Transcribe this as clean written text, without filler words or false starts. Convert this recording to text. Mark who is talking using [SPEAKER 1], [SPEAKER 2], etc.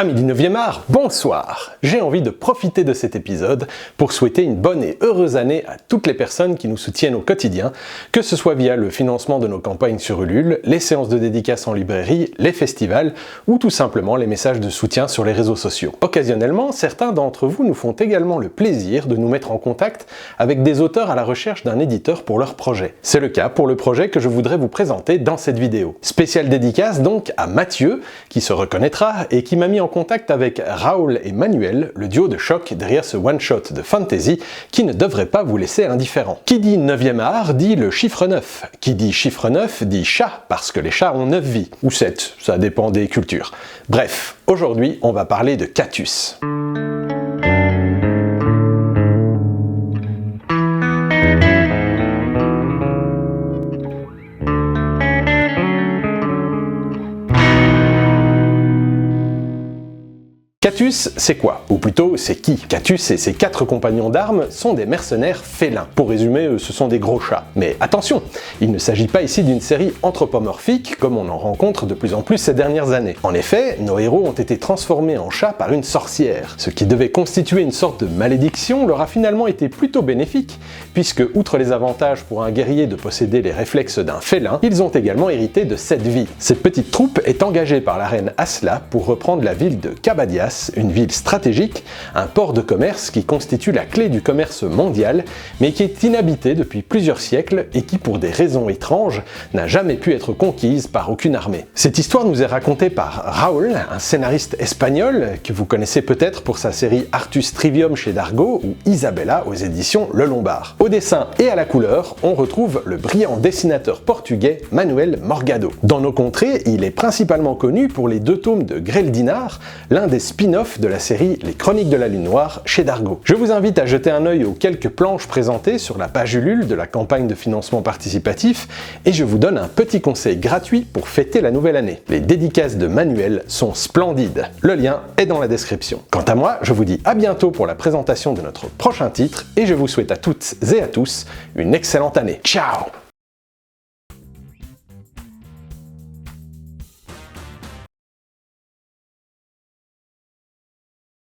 [SPEAKER 1] Amis du 9e art, bonsoir! J'ai envie de profiter de cet épisode pour souhaiter une bonne et heureuse année à toutes les personnes qui nous soutiennent au quotidien, que ce soit via le financement de nos campagnes sur Ulule, les séances de dédicaces en librairie, les festivals ou tout simplement les messages de soutien sur les réseaux sociaux. Occasionnellement, certains d'entre vous nous font également le plaisir de nous mettre en contact avec des auteurs à la recherche d'un éditeur pour leur projet. C'est le cas pour le projet que je voudrais vous présenter dans cette vidéo. Spéciale dédicace donc à Mathieu, qui se reconnaîtra et qui m'a mis en contact avec Raoul et Manuel, le duo de choc derrière ce one-shot de fantasy qui ne devrait pas vous laisser indifférent. Qui dit 9e art dit le chiffre 9. Qui dit chiffre 9 dit chat, parce que les chats ont 9 vies. Ou 7, ça dépend des cultures. Bref, aujourd'hui on va parler de Catus. Catus, c'est quoi? Ou plutôt, c'est qui? Catus et ses 4 compagnons d'armes sont des mercenaires félins. Pour résumer, ce sont des gros chats. Mais attention, il ne s'agit pas ici d'une série anthropomorphique, comme on en rencontre de plus en plus ces dernières années. En effet, nos héros ont été transformés en chats par une sorcière. Ce qui devait constituer une sorte de malédiction leur a finalement été plutôt bénéfique, puisque, outre les avantages pour un guerrier de posséder les réflexes d'un félin, ils ont également hérité de 7 vies. Cette petite troupe est engagée par la reine Asla pour reprendre la ville de Cabadias, une ville stratégique, un port de commerce qui constitue la clé du commerce mondial, mais qui est inhabité depuis plusieurs siècles et qui, pour des raisons étranges, n'a jamais pu être conquise par aucune armée. Cette histoire nous est racontée par Raoul, un scénariste espagnol que vous connaissez peut-être pour sa série Artus Trivium chez Dargaud ou Isabella aux éditions Le Lombard. Au dessin et à la couleur, on retrouve le brillant dessinateur portugais Manuel Morgado. Dans nos contrées, il est principalement connu pour les 2 tomes de Greldinar, l'un des spin-off de la série Les Chroniques de la Lune Noire chez Dargaud. Je vous invite à jeter un œil aux quelques planches présentées sur la page Ulule de la campagne de financement participatif et je vous donne un petit conseil gratuit pour fêter la nouvelle année. Les dédicaces de Manuel sont splendides. Le lien est dans la description. Quant à moi, je vous dis à bientôt pour la présentation de notre prochain titre et je vous souhaite à toutes et à tous une excellente année. Ciao!